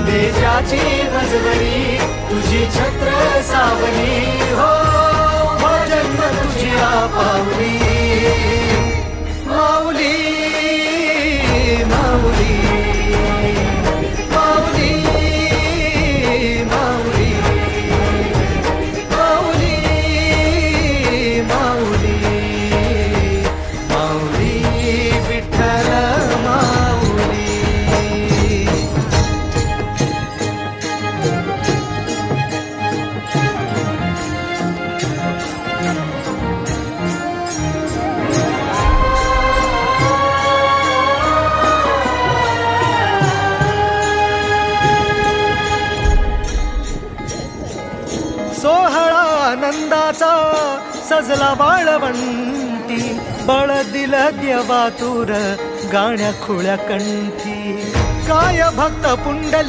देशाची मजबरी तुझी छत्र सावली हो जन्म तुझी पावली माऊली माऊली माऊली माऊली माऊली माऊली माऊली विठ्ठल माऊली सोहळा आनंदाचा सजला बाळवंटी बळ दिलं देवा तूर गाण्या खुळ्या कंठी काय भक्त पुंडली